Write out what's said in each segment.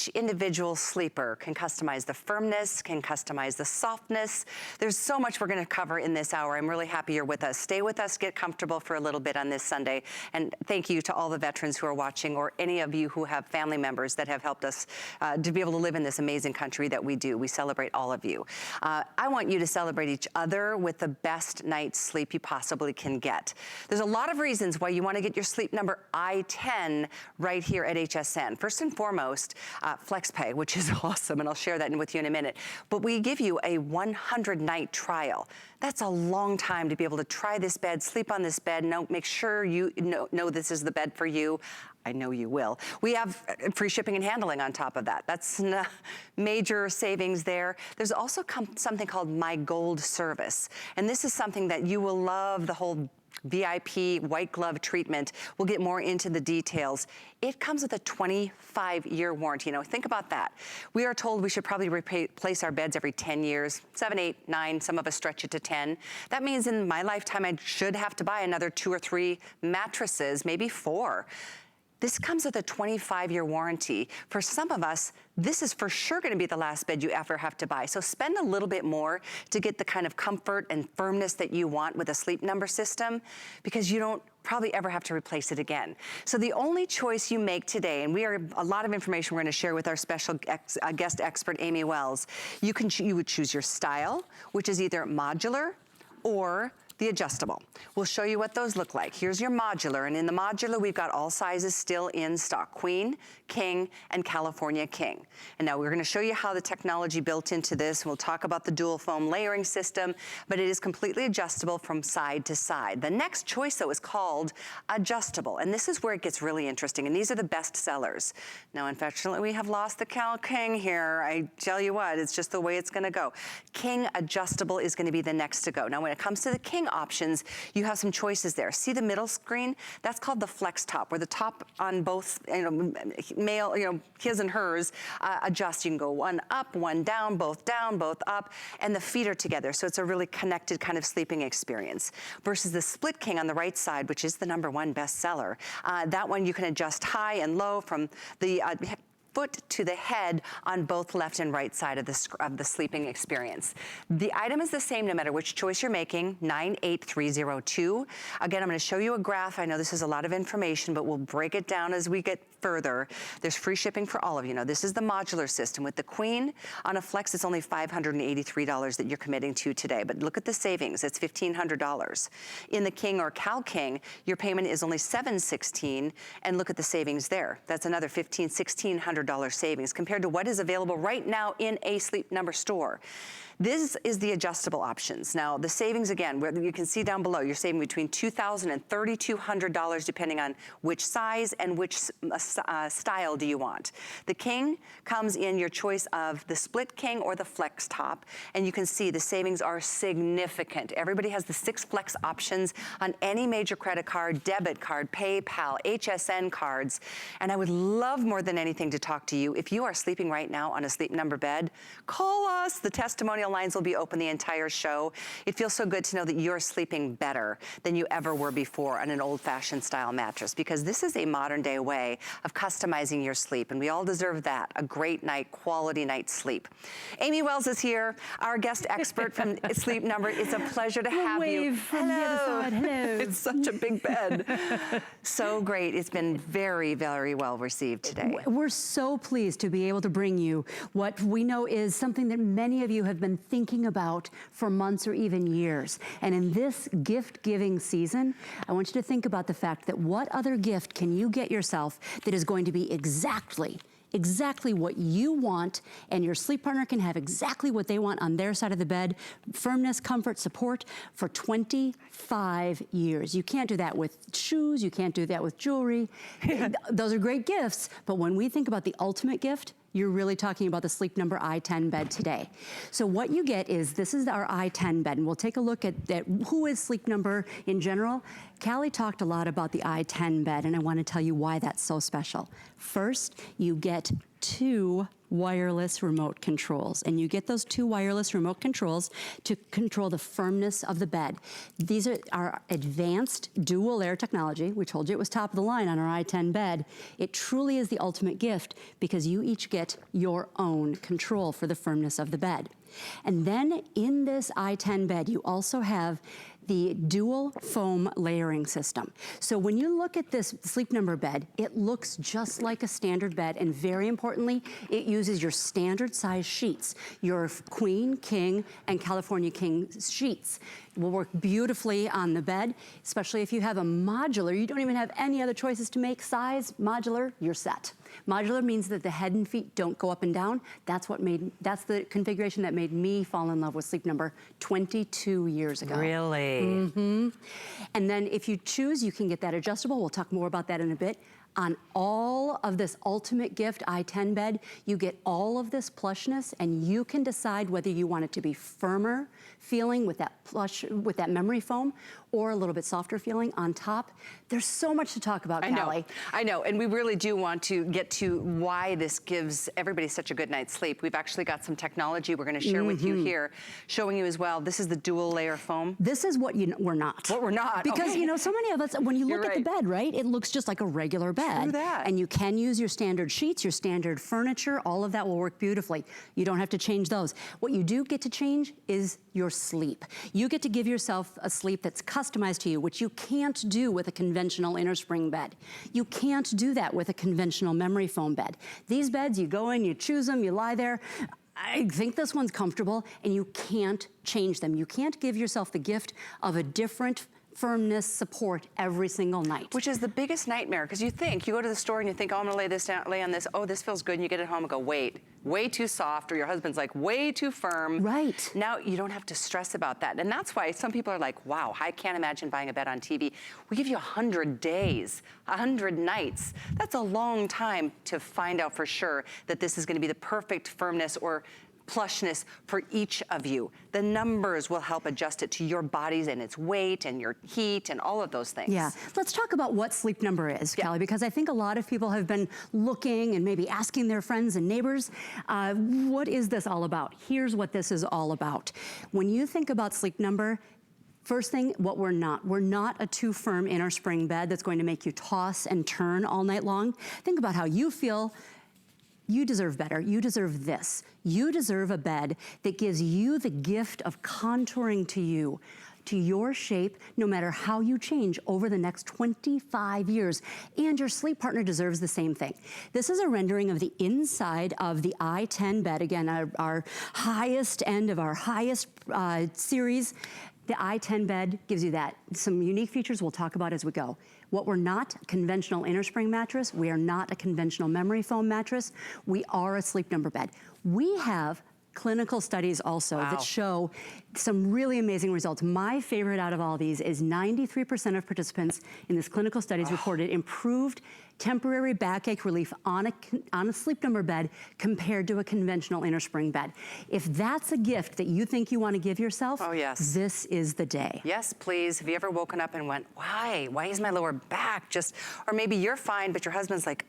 each individual sleeper can customize the firmness, can customize the softness. There's so much we're gonna cover in this hour. I'm really happy you're with us. Stay with us, get comfortable for a little bit on this Sunday. And thank you to all the veterans who are watching, or any of you who have family members that have helped us to be able to live in this amazing country that we do. We celebrate all of you. I want you to celebrate each other with the best night's sleep you possibly can get. There's a lot of reasons why you wanna get your sleep number i10 right here at HSN. First and foremost, FlexPay, which is awesome, and I'll share that with you in a minute. But we give you a 100-night trial. That's a long time to be able to try this bed, sleep on this bed, make sure you know this is the bed for you. I know you will. We have free shipping and handling on top of that. That's major savings there. There's also something called My Gold service. And this is something that you will love, the whole VIP white glove treatment. We'll get more into the details. It comes with a 25-year warranty. Now think about that. We are told we should probably replace our beds every 10 years, 7, 8, 9, some of us stretch it to 10. That means in my lifetime, I should have to buy another 2 or 3 mattresses, maybe 4. This comes with a 25-year warranty. For some of us, this is for sure gonna be the last bed you ever have to buy. So spend a little bit more to get the kind of comfort and firmness that you want with a Sleep Number system, because you don't probably ever have to replace it again. So the only choice you make today, and we are a lot of information we're gonna share with our special guest expert, Amy Wells. You would choose your style, which is either modular or the adjustable. We'll show you what those look like. Here's your modular, and in the modular, we've got all sizes still in stock: Queen, King, and California King. And now we're gonna show you how the technology built into this. We'll talk about the dual foam layering system, but it is completely adjustable from side to side. The next choice, though, is called adjustable, and this is where it gets really interesting, and these are the best sellers. Now, unfortunately, we have lost the Cal King here. I tell you what, it's just the way it's gonna go. King adjustable is gonna be the next to go. Now, when it comes to the King options, you have some choices there. See the middle screen? That's called the flex top, where the top on both, male, his and hers, adjust. You can go one up, one down, both up, and the feet are together. So it's a really connected kind of sleeping experience. Versus the split King on the right side, which is the #1 bestseller. That one you can adjust high and low from the foot to the head on both left and right side of the sleeping experience. The item is the same no matter which choice you're making, 98302. Again, I'm gonna show you a graph. I know this is a lot of information, but we'll break it down as we get further. There's free shipping for all of you. Now, this is the modular system. With the Queen, on a Flex, it's only $583 that you're committing to today, but look at the savings, it's $1,500. In the King or Cal King, your payment is only $716, and look at the savings there. That's another $1,600 savings compared to what is available right now in a Sleep Number store. This is the adjustable options. Now, the savings, again, where you can see down below, you're saving between $2,000 and $3,200 depending on which size and which style do you want. The King comes in your choice of the split King or the flex top, and you can see the savings are significant. Everybody has the 6 flex options on any major credit card, debit card, PayPal, HSN cards, and I would love more than anything to talk to you. If you are sleeping right now on a Sleep Number bed, call us. The testimonial lines will be open the entire show. It feels so good to know that you're sleeping better than you ever were before on an old-fashioned style mattress, because this is a modern day way of customizing your sleep, and we all deserve that, a great night, quality night's sleep. Amy Wells is here, our guest expert from Sleep Number. It's a pleasure to have you. Hello. Hello. It's such a big bed. So great. It's been very, very well received today. We're so pleased to be able to bring you what we know is something that many of you have been thinking about for months or even years. And in this gift-giving season, I want you to think about the fact that what other gift can you get yourself that is going to be exactly what you want, and your sleep partner can have exactly what they want on their side of the bed: firmness, comfort, support for 25 years. You can't do that with shoes, you can't do that with jewelry. Those are great gifts, but when we think about the ultimate gift, you're really talking about the Sleep Number i10 bed today. So what you get is, this is our i10 bed, and we'll take a look at who is Sleep Number in general. Callie talked a lot about the i10 bed, and I want to tell you why that's so special. First, you get 2 wireless remote controls, and you get those 2 wireless remote controls to control the firmness of the bed. These are our advanced dual layer technology. We told you it was top of the line on our i10 bed. It truly is the ultimate gift because you each get your own control for the firmness of the bed. And then in this i10 bed, you also have the dual foam layering system. So when you look at this Sleep Number bed, it looks just like a standard bed, and very importantly, it uses your standard size sheets. Your Queen, King, and California King sheets will work beautifully on the bed, especially if you have a modular. You don't even have any other choices to make size. Modular, you're set. Modular means that the head and feet don't go up and down. That's the configuration that made me fall in love with Sleep Number 22 years ago. Really? Mm-hmm. And then if you choose, you can get that adjustable. We'll talk more about that in a bit. On all of this ultimate gift i10 bed, you get all of this plushness, and you can decide whether you want it to be firmer feeling with that plush, with that memory foam, or a little bit softer feeling on top. There's so much to talk about, Callie. I know, and we really do want to get to why this gives everybody such a good night's sleep. We've actually got some technology we're gonna share with you here, showing you as well. This is the dual layer foam. This is what we're not. What we're not. Because, you know, so many of us, when you look at the bed, right, it looks just like a regular bed. True that. And you can use your standard sheets, your standard furniture, all of that will work beautifully. You don't have to change those. What you do get to change is your sleep. You get to give yourself a sleep that's customized to you, which you can't do with a conventional innerspring bed. You can't do that with a conventional memory foam bed. These beds, you go in, you choose them, you lie there. I think this one's comfortable, and you can't change them. You can't give yourself the gift of a different firmness support every single night. Which is the biggest nightmare, because you go to the store and you think, oh, I'm gonna lay this down, lay on this, oh, this feels good, and you get it home and go, wait, way too soft, or your husband's like, way too firm. Right. Now you don't have to stress about that. And that's why some people are like, wow, I can't imagine buying a bed on TV. We give you 100 days, 100 nights. That's a long time to find out for sure that this is gonna be the perfect firmness or plushness for each of you. The numbers will help adjust it to your bodies and its weight and your heat and all of those things. Yeah, let's talk about what Sleep Number is, Callie, because I think a lot of people have been looking and maybe asking their friends and neighbors, what is this all about? Here's what this is all about. When you think about Sleep Number, first thing, what we're not a too firm inner spring bed that's going to make you toss and turn all night long. Think about how you feel. You deserve better. You deserve this. You deserve a bed that gives you the gift of contouring to you, to your shape, no matter how you change over the next 25 years. And your sleep partner deserves the same thing. This is a rendering of the inside of the i10 bed. Again, our highest end of our highest series. The i10 bed gives you that. Some unique features we'll talk about as we go. What we're not, conventional innerspring mattress. We are not a conventional memory foam mattress. We are a Sleep Number bed. We have clinical studies also that show some really amazing results. My favorite out of all these is 93% of participants in this clinical studies reported improved temporary backache relief on a Sleep Number bed compared to a conventional innerspring bed. If that's a gift that you think you want to give yourself, this is the day. Yes, please. Have you ever woken up and went, why? Why is my lower back just, or maybe you're fine, but your husband's like,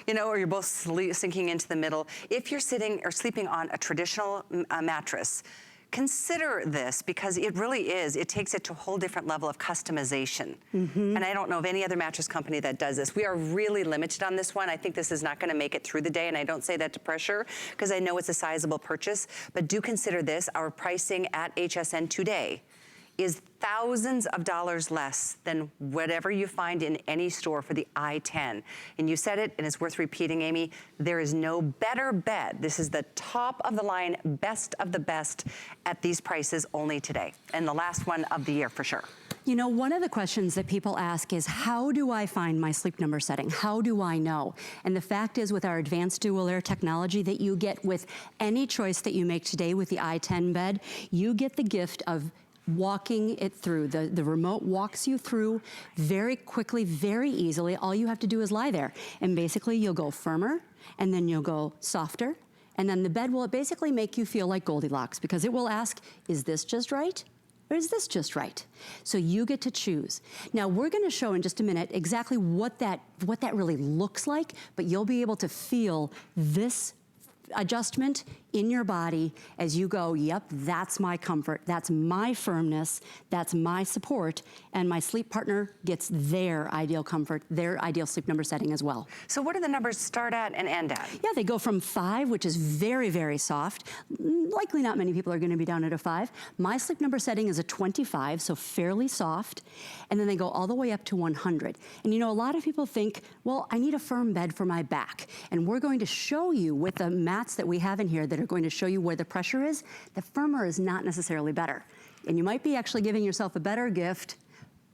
you know, or you're both sinking into the middle. If you're sitting or sleeping on a traditional mattress, consider this, because it really is, it takes it to a whole different level of customization. And I don't know of any other mattress company that does this. We are really limited on this one. I think this is not gonna make it through the day, and I don't say that to pressure, because I know it's a sizable purchase, but do consider this. Our pricing at HSN today is thousands of dollars less than whatever you find in any store for the i10. And you said it, and it's worth repeating, Amy, there is no better bed. This is the top of the line, best of the best at these prices only today. And the last one of the year for sure. You know, one of the questions that people ask is, how do I find my Sleep Number setting? How do I know? And the fact is, with our advanced dual layer technology that you get with any choice that you make today with the i10 bed, you get the gift of walking it through. The remote walks you through very quickly, very easily. All you have to do is lie there. And basically you'll go firmer, and then you'll go softer. And then the bed will basically make you feel like Goldilocks, because it will ask, is this just right? Or is this just right? So you get to choose. Now we're gonna show in just a minute exactly what that really looks like, but you'll be able to feel this adjustment in your body as you go, yep, that's my comfort, that's my firmness, that's my support, and my sleep partner gets their ideal comfort, their ideal sleep number setting as well. So what do the numbers start at and end at? Yeah, they go from 5, which is very, very soft. Likely not many people are gonna be down at a 5. My sleep number setting is a 25, so fairly soft. And then they go all the way up to 100. And you know, a lot of people think, well, I need a firm bed for my back. And we're going to show you with the mats that we have in here that are going to show you where the pressure is. The firmer is not necessarily better. And you might be actually giving yourself a better gift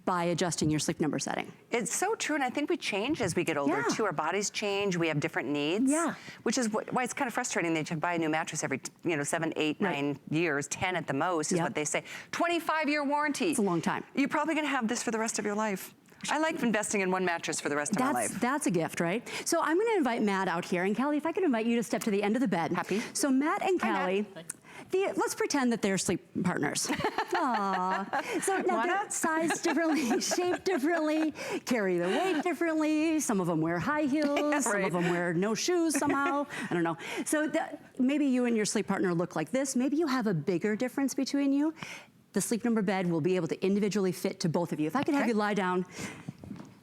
by adjusting your sleep number setting. It's so true, and I think we change as we get older too. Our bodies change, we have different needs. Yeah. Which is why it's kind of frustrating that you buy a new mattress every 7, 8, 9 years, 10 at the most is what they say. 25-year warranty. It's a long time. You're probably gonna have this for the rest of your life. I like investing in one mattress for the rest of my life. That's a gift, right? So I'm gonna invite Matt out here, and Callie, if I could invite you to step to the end of the bed. Happy. So Matt and Callie, Matt. let's pretend that they're sleep partners. Aww. So now they're sized differently, shaped differently, carry the weight differently. Some of them wear high heels, some of them wear no shoes somehow. I don't know. So maybe you and your sleep partner look like this. Maybe you have a bigger difference between you. The sleep number bed will be able to individually fit to both of you. If I could have you lie down.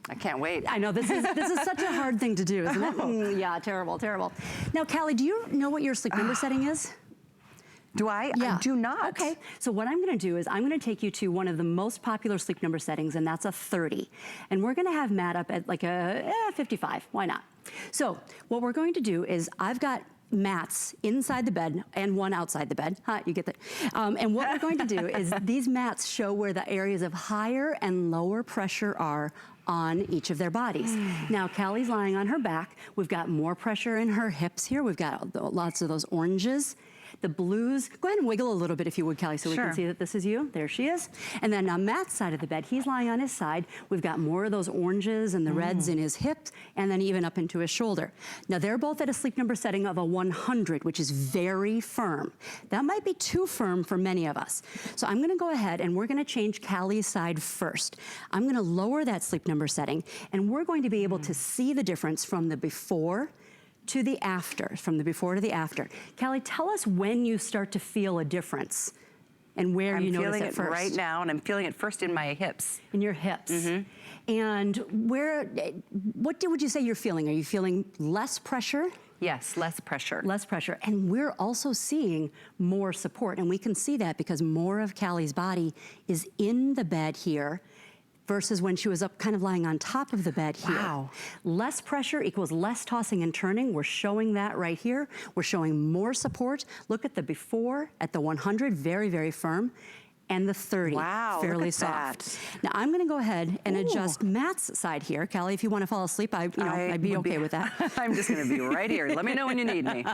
I can't wait. I know, this is such a hard thing to do, isn't it? Yeah, terrible, terrible. Now, Callie, do you know what your sleep number setting is? Do I? Yeah. I do not. Okay, so what I'm gonna do is I'm gonna take you to one of the most popular sleep number settings, and that's a 30. And we're gonna have Matt up at like a 55, why not? So what we're going to do is I've got mats inside the bed and one outside the bed. You get that. And what we're going to do is these mats show where the areas of higher and lower pressure are on each of their bodies. Now, Callie's lying on her back. We've got more pressure in her hips here. We've got lots of those oranges. The blues, go ahead and wiggle a little bit if you would, Callie, so we can see that this is you. There she is. And then on Matt's side of the bed, he's lying on his side. We've got more of those oranges and the reds in his hips, and then even up into his shoulder. Now, they're both at a sleep number setting of a 100, which is very firm. That might be too firm for many of us. So I'm gonna go ahead and we're gonna change Callie's side first. I'm gonna lower that sleep number setting, and we're going to be able to see the difference from the before to the after, from the before to the after. Callie, tell us when you start to feel a difference and where you notice it first. I'm feeling it right now, and I'm feeling it first in my hips. In your hips. And what would you say you're feeling? Are you feeling less pressure? Yes, less pressure. Less pressure. And we're also seeing more support. And we can see that because more of Callie's body is in the bed here versus when she was up kind of lying on top of the bed here. Wow. Less pressure equals less tossing and turning. We're showing that right here. We're showing more support. Look at the before at the 100, very, very firm. And the 30, fairly soft. Now I'm gonna go ahead and adjust Matt's side here. Callie, if you wanna fall asleep, I'd be okay with that. I'm just gonna be right here. Let me know when you need me.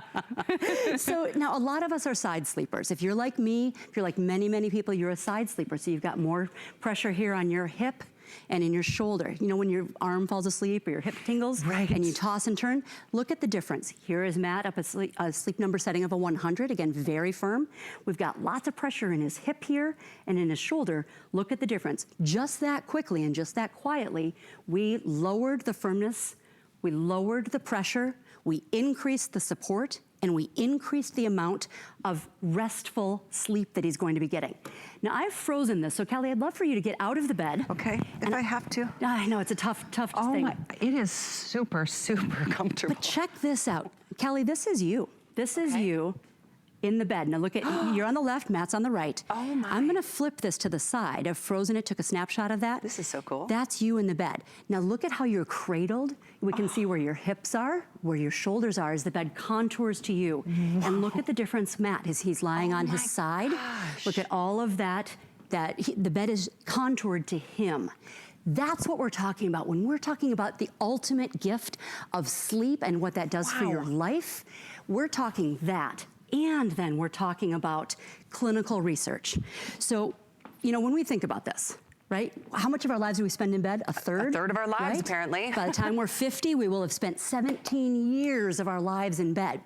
So now a lot of us are side sleepers. If you're like me, if you're like many, many people, you're a side sleeper. So you've got more pressure here on your hip and in your shoulder. You know, when your arm falls asleep or your hip tingles and you toss and turn, look at the difference. Here is Matt up a sleep number setting of a 100, again, very firm. We've got lots of pressure in his hip here and in his shoulder. Look at the difference. Just that quickly and just that quietly, we lowered the firmness, we lowered the pressure, we increased the support, and we increased the amount of restful sleep that he's going to be getting. Now I've frozen this, so Callie, I'd love for you to get out of the bed. Okay, if I have to. I know, it's a tough thing. It is super, super comfortable. But check this out. Callie, this is you. This is you in the bed. Now look at, you're on the left, Matt's on the right. Oh my. I'm gonna flip this to the side. I've frozen it, took a snapshot of that. This is so cool. That's you in the bed. Now look at how you're cradled. We can see where your hips are, where your shoulders are as the bed contours to you. And look at the difference, Matt, as he's lying on his side. Look at all of that, the bed is contoured to him. That's what we're talking about. When we're talking about the ultimate gift of sleep and what that does for your life, we're talking that. And then we're talking about clinical research. So, you know, when we think about this, right? How much of our lives do we spend in bed? A third? A third of our lives, apparently. By the time we're 50, we will have spent 17 years of our lives in bed.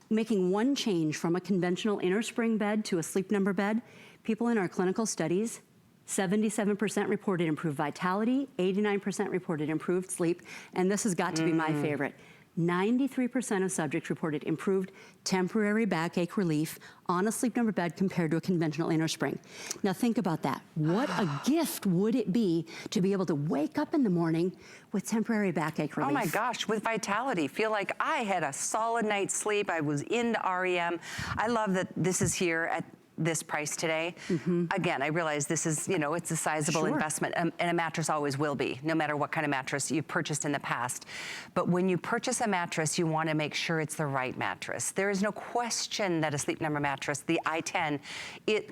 Making one change from a conventional inner spring bed to a sleep number bed People in our clinical studies, 77% reported improved vitality, 89% reported improved sleep, and this has got to be my favorite. 93% of subjects reported improved temporary backache relief on a Sleep Number bed compared to a conventional innerspring. Now think about that. What a gift would it be to be able to wake up in the morning with temporary backache relief? Oh my gosh, with vitality. Feel like I had a solid night's sleep. I was into REM. I love that this is here at this price today. Again, I realize this is, you know, it's a sizable investment, and a mattress always will be, no matter what kind of mattress you've purchased in the past. But when you purchase a mattress, you want to make sure it's the right mattress. There is no question that a Sleep Number mattress, the i10,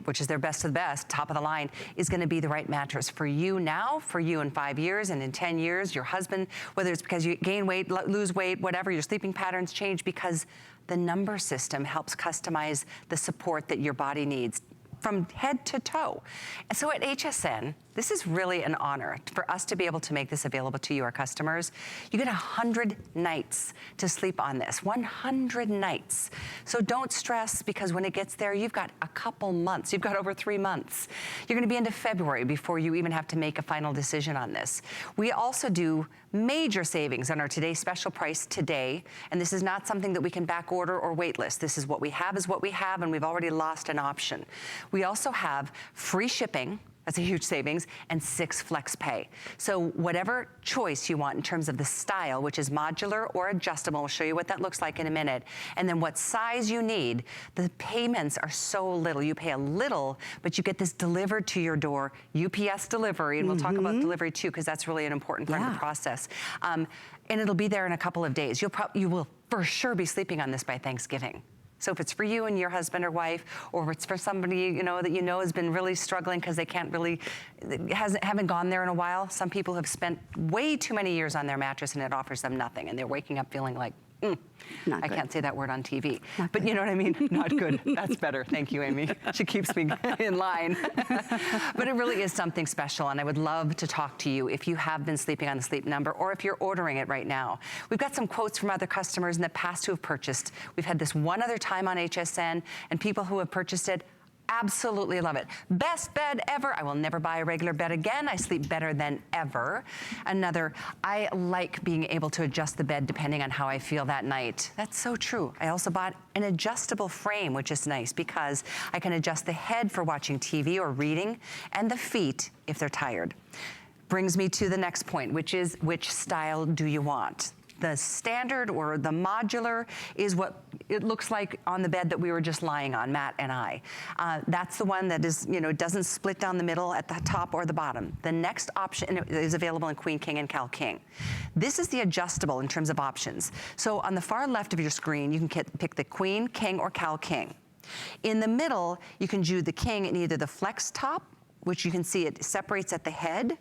which is their best of the best, top of the line, is going to be the right mattress for you now, for you in 5 years, and in 10 years, your husband, whether it's because you gain weight, lose weight, whatever, your sleeping patterns change, because the number system helps customize the support that your body needs from head to toe. And so at HSN, this is really an honor for us to be able to make this available to you, our customers. You get 100 nights to sleep on this, 100 nights. So don't stress, because when it gets there, you've got a couple months. You've got over 3 months. You're gonna be into February before you even have to make a final decision on this. We also do major savings on our today's special price today, and this is not something that we can back order or wait list. This is what we have, and we've already lost an option. We also have free shipping. That's a huge savings, and 6 flex pay. So whatever choice you want in terms of the style, which is modular or adjustable, we'll show you what that looks like in a minute, and then what size you need, the payments are so little. You pay a little, but you get this delivered to your door, UPS delivery, and we'll talk about delivery too, because that's really an important part of the process. And it'll be there in a couple of days. You will for sure be sleeping on this by Thanksgiving. So if it's for you and your husband or wife, or if it's for somebody that you know has been really struggling because they haven't gone there in a while. Some people have spent way too many years on their mattress and it offers them nothing, and they're waking up feeling like, I can't say that word on TV, but you know what I mean? Not good. That's better. Thank you, Amy. She keeps me in line. But it really is something special, and I would love to talk to you if you have been sleeping on the Sleep Number, or if you're ordering it right now. We've got some quotes from other customers in the past who have purchased. We've had this one other time on HSN, and people who have purchased it absolutely love it. Best bed ever. I will never buy a regular bed again. I sleep better than ever. Another, I like being able to adjust the bed depending on how I feel that night. That's so true. I also bought an adjustable frame, which is nice because I can adjust the head for watching TV or reading, and the feet if they're tired. Brings me to the next point, which is, which style do you want? The standard or the modular is what it looks like on the bed that we were just lying on, Matt and I. That's the one that is, doesn't split down the middle at the top or the bottom. The next option is available in Queen King and Cal King. This is the adjustable in terms of options. So on the far left of your screen, you can pick the Queen, King, or Cal King. In the middle, you can do the King in either the flex top, which you can see it separates at the head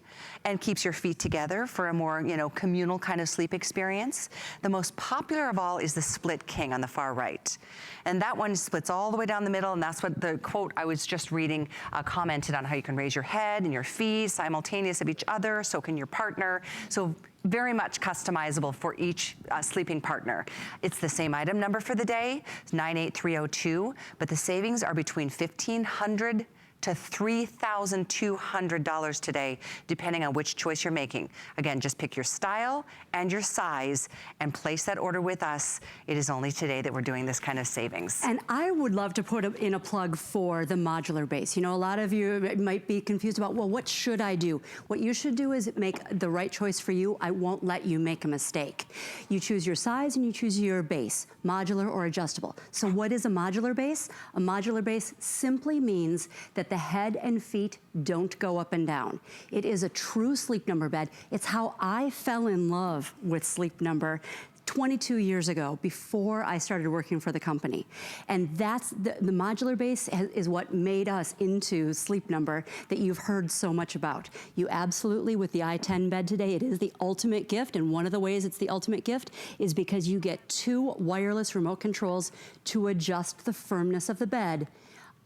and keeps your feet together for a more, communal kind of sleep experience. The most popular of all is the split king on the far right. And that one splits all the way down the middle, and that's what the quote I was just reading commented on, how you can raise your head and your feet simultaneous of each other, so can your partner. So very much customizable for each sleeping partner. It's the same item number for the day, it's 98302, but the savings are between $1,500 to $3,200 today, depending on which choice you're making. Again, just pick your style and your size and place that order with us. It is only today that we're doing this kind of savings. And I would love to put in a plug for the modular base. A lot of you might be confused about, well, what should I do? What you should do is make the right choice for you. I won't let you make a mistake. You choose your size and you choose your base, modular or adjustable. So what is a modular base? A modular base simply means that the head and feet don't go up and down. It is a true Sleep Number bed. It's how I fell in love with Sleep Number 22 years ago, before I started working for the company. And that's the modular base is what made us into Sleep Number that you've heard so much about. You absolutely, with the i10 bed today, it is the ultimate gift, and one of the ways it's the ultimate gift is because you get 2 wireless remote controls to adjust the firmness of the bed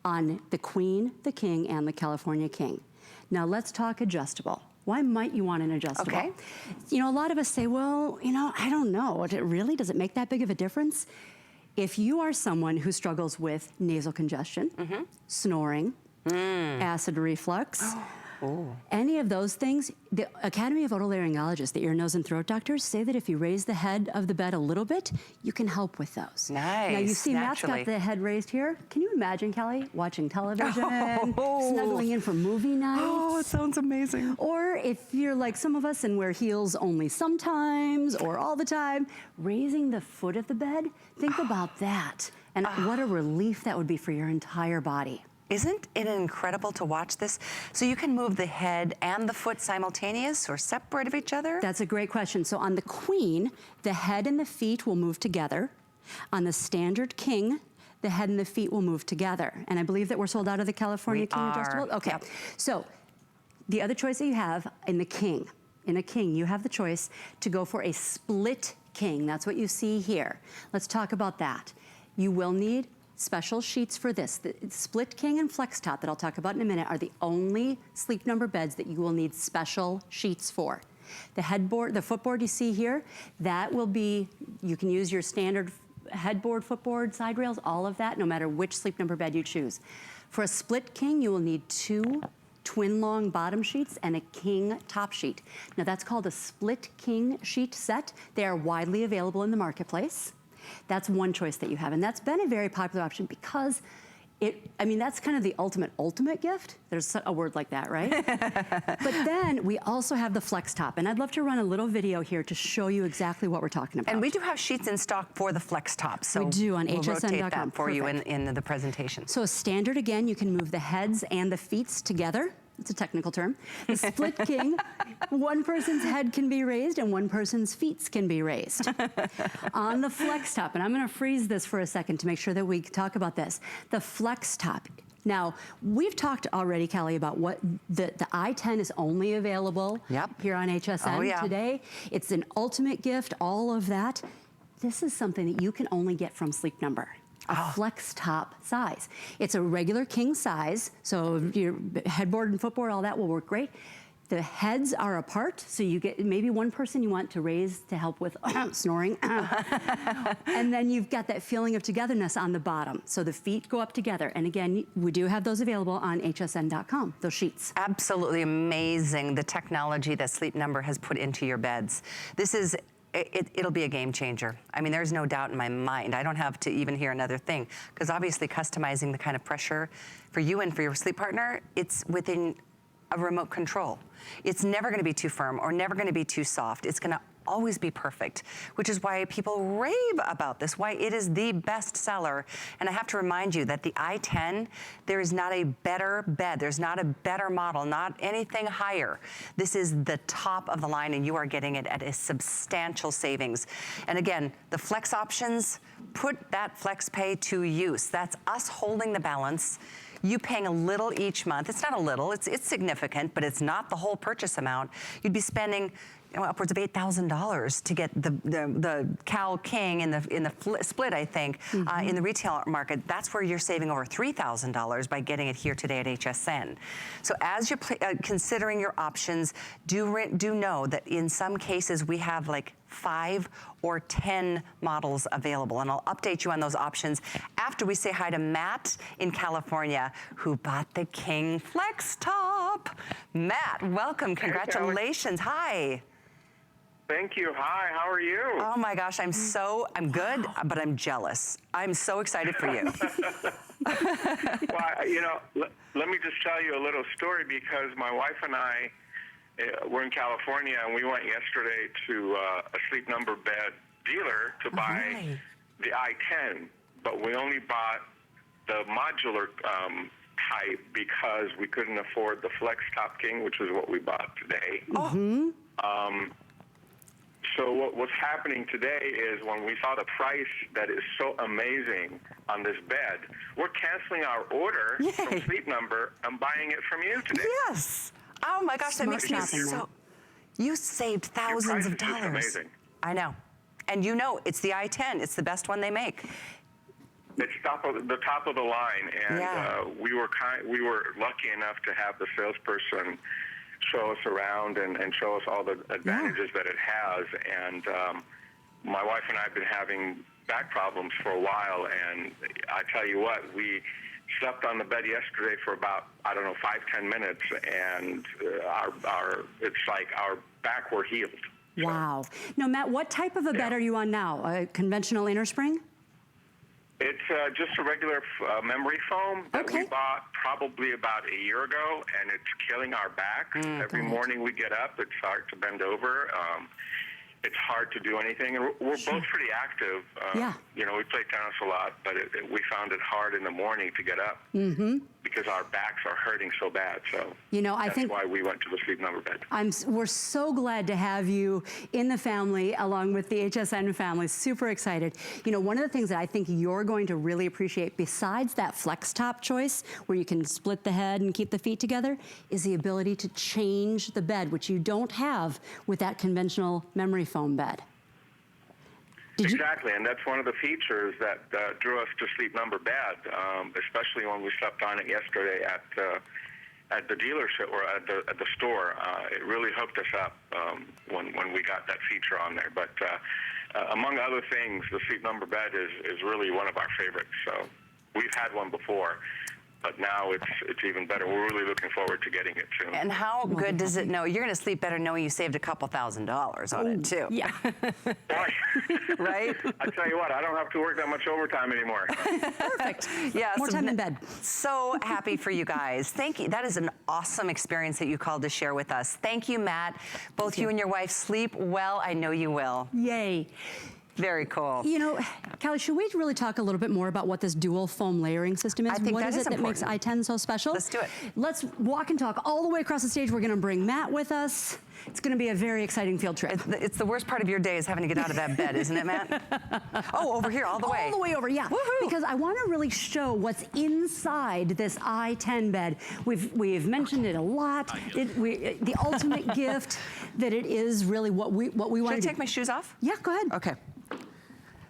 on the Queen, the King, and the California King. Now let's talk adjustable. Why might you want an adjustable? Okay. A lot of us say, well, I don't know. Does it make that big of a difference? If you are someone who struggles with nasal congestion, snoring, acid reflux. Oh. Any of those things, the Academy of Otolaryngologists, the ear, nose, and throat doctors, say that if you raise the head of the bed a little bit, you can help with those. Nice. Now you see Matt's naturally. got the head raised here. Can you imagine, Kelly, watching television, snuggling in for movie nights? Oh, it sounds amazing. Or if you're like some of us and wear heels only sometimes or all the time, raising the foot of the bed, think about that. And what a relief that would be for your entire body. Isn't it incredible to watch this? So you can move the head and the foot simultaneous or separate of each other? That's a great question. So on the Queen, the head and the feet will move together. On the standard King, the head and the feet will move together. And I believe that we're sold out of the California King adjustable. Okay, yep. So the other choice that you have in the King, you have the choice to go for a split King. That's what you see here. Let's talk about that. You will need special sheets for this. The split King and flex top that I'll talk about in a minute are the only Sleep Number beds that you will need special sheets for. The headboard, the footboard you see here, that will be, you can use your standard headboard, footboard, side rails, all of that, no matter which Sleep Number bed you choose. For a split King, you will need 2 twin long bottom sheets and a king top sheet. Now that's called a split King sheet set. They are widely available in the marketplace. That's one choice that you have, and that's been a very popular option because that's kind of the ultimate gift. There's a word like that, right? But then we also have the flex top, and I'd love to run a little video here to show you exactly what we're talking about. And we do have sheets in stock for the flex top, so we do on we'll HSN.com. rotate that for Perfect. you in the presentation. So a standard, again, you can move the heads and the feet together. It's a technical term. The split King, one person's head can be raised and one person's feet can be raised. On the flex top, and I'm gonna freeze this for a second to make sure that we talk about this. The flex top. Now, we've talked already, Kelly, about what the i10 is only available here on HSN today. It's an ultimate gift, all of that. This is something that you can only get from Sleep Number. A flex top size. It's a regular king size, so your headboard and footboard, all that will work great. The heads are apart, so you get maybe one person you want to raise to help with snoring. And then you've got that feeling of togetherness on the bottom. So the feet go up together. And again, we do have those available on hsn.com, those sheets. Absolutely amazing, the technology that Sleep Number has put into your beds. This is it'll be a game changer. I mean, there's no doubt in my mind. I don't have to even hear another thing, because obviously customizing the kind of pressure for you and for your sleep partner, it's within a remote control. It's never gonna be too firm or never gonna be too soft. It's gonna always be perfect, which is why people rave about this, why it is the best seller. And I have to remind you that the i10, there is not a better bed, there's not a better model, not anything higher. This is the top of the line, and you are getting it at a substantial savings. And again, the flex options, put that flex pay to use. That's us holding the balance, you paying a little each month. It's not a little, it's significant, but it's not the whole purchase amount. You'd be spending upwards of $8,000 to get the Cal King in the split, I think, in the retail market. That's where you're saving over $3,000 by getting it here today at HSN. So as you're considering your options, do know that in some cases we have like 5 or 10 models available, and I'll update you on those options after we say hi to Matt in California, who bought the King Flex Top. Matt, welcome, congratulations, hi. Thank you. Hi, how are you? Oh my gosh, I'm good, but I'm jealous. I'm so excited for you. Well, you know, let me just tell you a little story, because my wife and I were in California, and we went yesterday to a Sleep Number bed dealer to buy the i10, but we only bought the modular type because we couldn't afford the Flex Top King, which is what we bought today. So what's happening today is, when we saw the price that is so amazing on this bed, we're canceling our order from Sleep Number and buying it from you today. Yes. Oh my gosh, that makes me so... You saved thousands of dollars. Amazing. I know. And you know, it's the i10. It's the best one they make. It's the top of the line, and we were lucky enough to have the salesperson show us around and show us all the advantages that it has. And my wife and I have been having back problems for a while, and I tell you what, we slept on the bed yesterday for about, I don't know, 5-10 minutes, and it's like our back were healed. Wow. Now, Matt, what type of a bed are you on now? A conventional innerspring? It's just a regular memory foam that we bought probably about a year ago, and it's killing our back. Every morning we get up, it's hard to bend over. It's hard to do anything, and we're both pretty active. You know, we play tennis a lot, but we found it hard in the morning to get up because our backs are hurting so bad. So you know, I think that's why we went to the sleep number bed. We're so glad to have you in the family, along with the HSN family. Super excited. You know, one of the things that I think you're going to really appreciate, besides that flex top choice, where you can split the head and keep the feet together, is the ability to change the bed, which you don't have with that conventional memory foam bed. Exactly, and that's one of the features that drew us to sleep number bed, especially when we slept on it yesterday at the dealership or at the store. It really hooked us up when we got that feature on there. But among other things, the sleep number bed is really one of our favorites. So we've had one before, but now it's even better. We're really looking forward to getting it soon. And how good does it know? You're going to sleep better knowing you saved a couple $1,000s on it, too. Yeah. Right? I tell you what, I don't have to work that much overtime anymore. Perfect. Yeah, More time in bed. So happy for you guys. Thank you. That is an awesome experience that you called to share with us. Thank you, Matt. Both you and your wife sleep well. I know you will. Yay. Very cool. You know, Callie, should we really talk a little bit more about what this dual foam layering system is? I think what that is is it that makes important. i10 so special? Let's do it. Let's walk and talk all the way across the stage. We're going to bring Matt with us. It's going to be a very exciting field trip. It's the worst part of your day is having to get out of that bed, isn't it, Matt? Oh, over here, all the way. All the way over, yeah. Woohoo! Because I want to really show what's inside this i10 bed. We've mentioned it a lot. The ultimate gift that it is really what we want to do. Should I take my shoes off? Yeah, go ahead. Okay.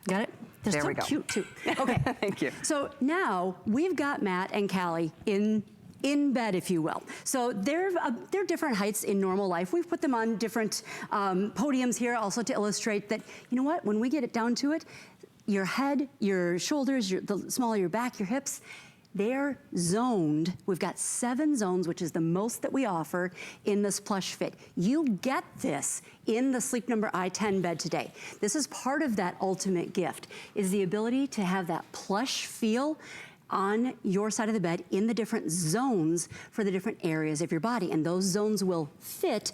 Got it? They're There so we go. cute too. Okay. Thank you. So now we've got Matt and Callie in bed, if you will. So they're different heights in normal life. We've put them on different podiums here also to illustrate that, you know what, when we get it down to it, your head, your shoulders, the smaller your back, your hips, they're zoned. We've got 7 zones, which is the most that we offer in this plush fit. You get this in the Sleep Number i10 bed today. This is part of that ultimate gift, is the ability to have that plush feel on your side of the bed in the different zones for the different areas of your body. And those zones will fit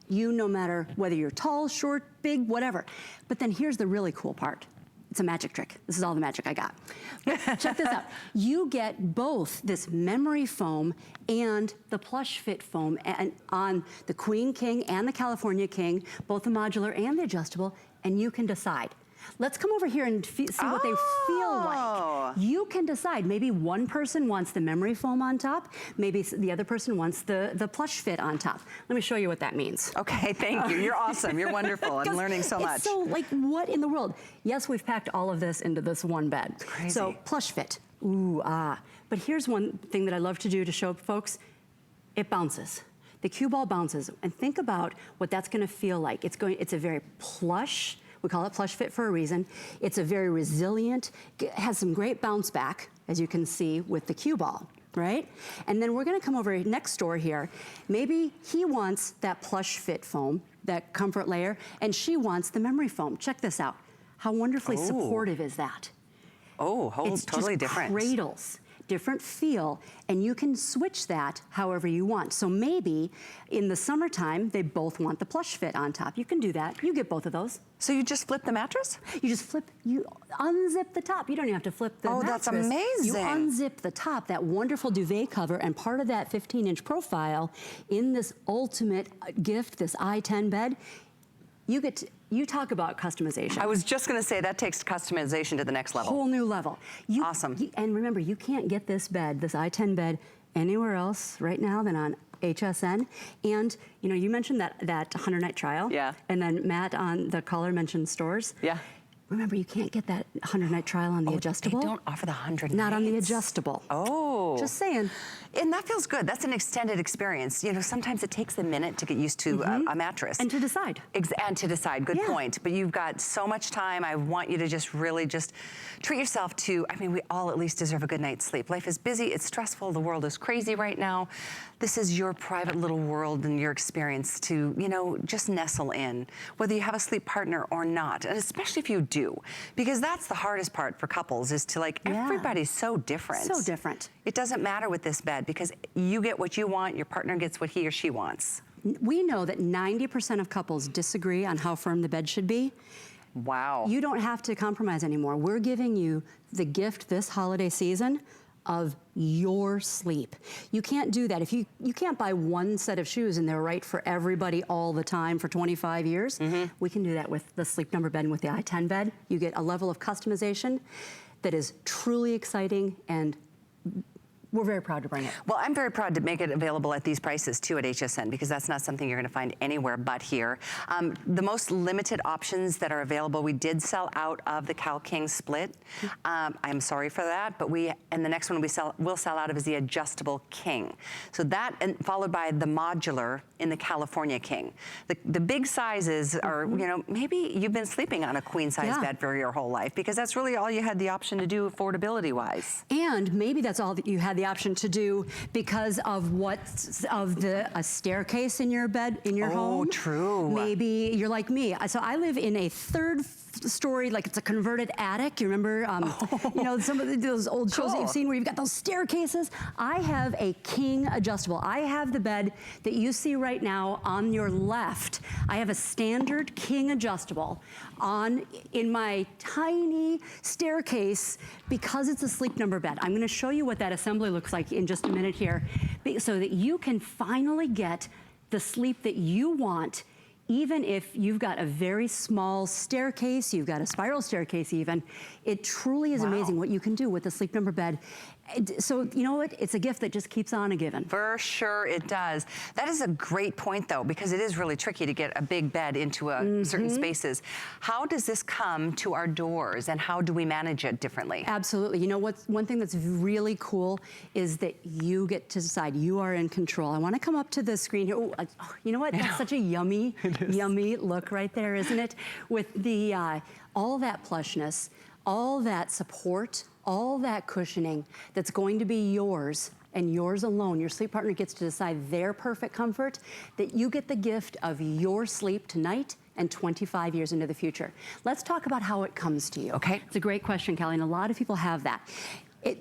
you no matter whether you're tall, short, big, whatever. But then here's the really cool part. It's a magic trick. This is all the magic I got. Check this out. You get both this memory foam and the plush fit foam and on the Queen King and the California King, both the modular and the adjustable, and you can decide. Let's come over here and see what they feel like. You can decide. Maybe one person wants the memory foam on top. Maybe the other person wants the plush fit on top. Let me show you what that means. Okay, thank you. You're awesome. You're wonderful. I'm learning so much. So, like, what in the world? Yes, we've packed all of this into this one bed. It's crazy. So, plush fit. Ooh, ah. But here's one thing that I love to do to show folks. It bounces. The cue ball bounces. And think about what that's going to feel like. It's a very plush. We call it plush fit for a reason. It's a very resilient, has some great bounce back, as you can see with the cue ball, right? And then we're gonna come over next door here. Maybe he wants that plush fit foam, that comfort layer, and she wants the memory foam. Check this out. How wonderfully supportive is that? Oh, It's totally just different. Cradles. Different feel, and you can switch that however you want. So maybe in the summertime, they both want the plush fit on top. You can do that. You get both of those. So you just flip the mattress? You just you unzip the top. You don't even have to flip the mattress. That's amazing. You unzip the top, that wonderful duvet cover, and part of that 15-inch profile in this ultimate gift, this i10 bed, you talk about customization. I was just going to say that takes customization to the next level. Whole new level. Awesome. And remember, you can't get this bed, this i10 bed, anywhere else right now than on HSN. And you know, you mentioned that 100-night trial. Yeah. And then Matt on the caller mentioned stores. Yeah. Remember, you can't get that 100-night trial on the adjustable. They don't offer the 100 Not on the nights. adjustable. Oh. Just saying. And that feels good. That's an extended experience. You know, sometimes it takes a minute to get used to a mattress. And to decide. And to decide, good point. But you've got so much time. I want you to just really just treat yourself to, I mean, we all at least deserve a good night's sleep. Life is busy, it's stressful, the world is crazy right now. This is your private little world and your experience to, you know, just nestle in, whether you have a sleep partner or not, and especially if you do, because that's the hardest part for couples is to like, everybody's so different. So different. It doesn't matter with this bed because you get what you want, your partner gets what he or she wants. We know that 90% of couples disagree on how firm the bed should be. Wow. You don't have to compromise anymore. We're giving you the gift this holiday season of your sleep. You can't do that. If you can't buy one set of shoes and they're right for everybody all the time for 25 years, we can do that with the Sleep Number bed and with the i10 bed. You get a level of customization that is truly exciting, and we're very proud to bring it. Well, I'm very proud to make it available at these prices too at HSN, because that's not something you're gonna find anywhere but here. The most limited options that are available, we did sell out of the Cal King split. I'm sorry for that, but and the next one we'll sell out of is the adjustable King. So that, and followed by the modular in the California King. The big sizes are, you know, maybe you've been sleeping on a queen size bed for your whole life, because that's really all you had the option to do affordability wise. And maybe that's all that you had the option to do because of a staircase in your bed, in your home. Oh, true. Maybe you're like me. So I live in a third story, like it's a converted attic. You remember, you know, some of those old shows that you've seen where you've got those staircases? I have a King adjustable. I have the bed that you see right now on your left. I have a standard King adjustable in my tiny staircase because it's a Sleep Number bed. I'm gonna show you what that assembly looks like in just a minute here, so that you can finally get the sleep that you want, even if you've got a very small staircase, you've got a spiral staircase even. It truly is amazing what you can do with the Sleep Number bed. So, you know what? It's a gift that just keeps on giving. For sure it does. That is a great point though, because it is really tricky to get a big bed into certain spaces. How does this come to our doors, and how do we manage it differently? Absolutely. You know what? One thing that's really cool is that you get to decide. You are in control. I want to come up to the screen here. Oh, you know what? That's such a yummy look right there, isn't it? With the all that plushness, all that support, all that cushioning that's going to be yours and yours alone. Your sleep partner gets to decide their perfect comfort, that you get the gift of your sleep tonight and 25 years into the future. Let's talk about how it comes to you. Okay. It's a great question, Kelly, and a lot of people have that.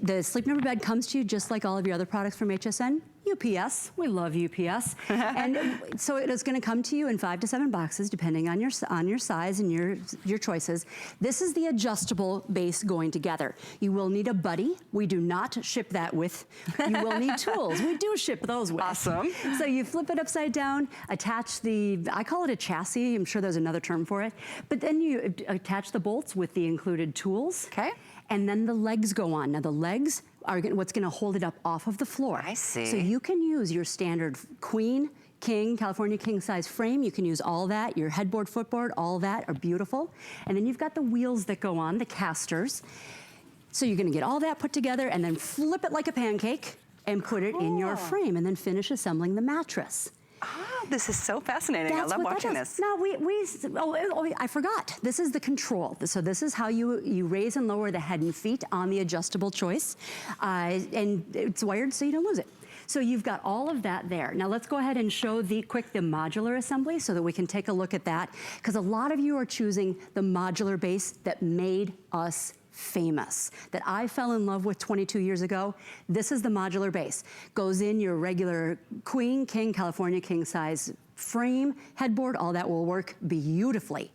The Sleep Number bed comes to you just like all of your other products from HSN. UPS, we love UPS. And so it is gonna come to you in 5 to 7 boxes, depending on your size and your choices. This is the adjustable base going together. You will need a buddy. We do not ship that with. You will need tools. We do ship those with. Awesome. So you flip it upside down, attach I call it a chassis. I'm sure there's another term for it. But then you attach the bolts with the included tools. Okay. And then the legs go on. Now the legs are what's gonna hold it up off of the floor. I see. So you can use your standard queen, king, California king size frame. You can use all that. Your headboard, footboard, all that are beautiful. And then you've got the wheels that go on, the casters. So you're gonna get all that put together and then flip it like a pancake and put it in your frame, and then finish assembling the mattress. Oh, this is so fascinating. I love watching this. No, I forgot. This is the control. So this is how you raise and lower the head and feet on the adjustable choice. And it's wired so you don't lose it. So you've got all of that there. Now let's go ahead and show the modular assembly so that we can take a look at that. Because a lot of you are choosing the modular base that made us famous, that I fell in love with 22 years ago. This is the modular base. Goes in your regular queen, king, California king size frame, headboard, all that will work beautifully.